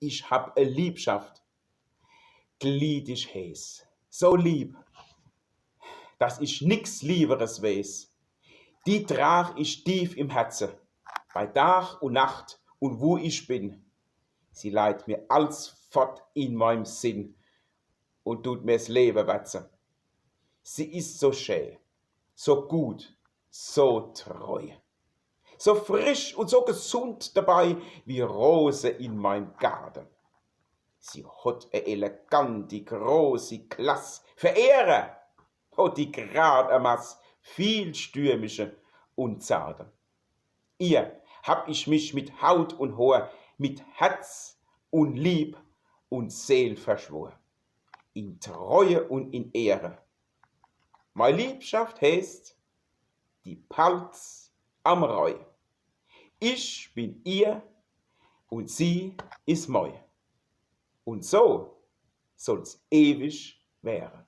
ich hab e Liebschaft. Glied ich heiß, so lieb, dass ich nix Lieberes weiß. Die trag ich tief im Herzen, bei Tag und Nacht und wo ich bin. Sie leiht mir alles fort in meinem Sinn und tut mir's Leben wetze. Sie ist so schön, so gut, so treu, so frisch und so gesund dabei wie Rose in meinem Garten. Sie hat e elegante, große Klasse, verehre, hat die grad a Mass, viel stürmische und zarte. Ihr hab ich mich mit Haut und Haar, mit Herz und Lieb und Seel verschwor, in Treue und in Ehre. Meine Liebschaft heißt die Palz am Reu. Ich bin ihr und sie ist moi. Und so soll's ewig wäre.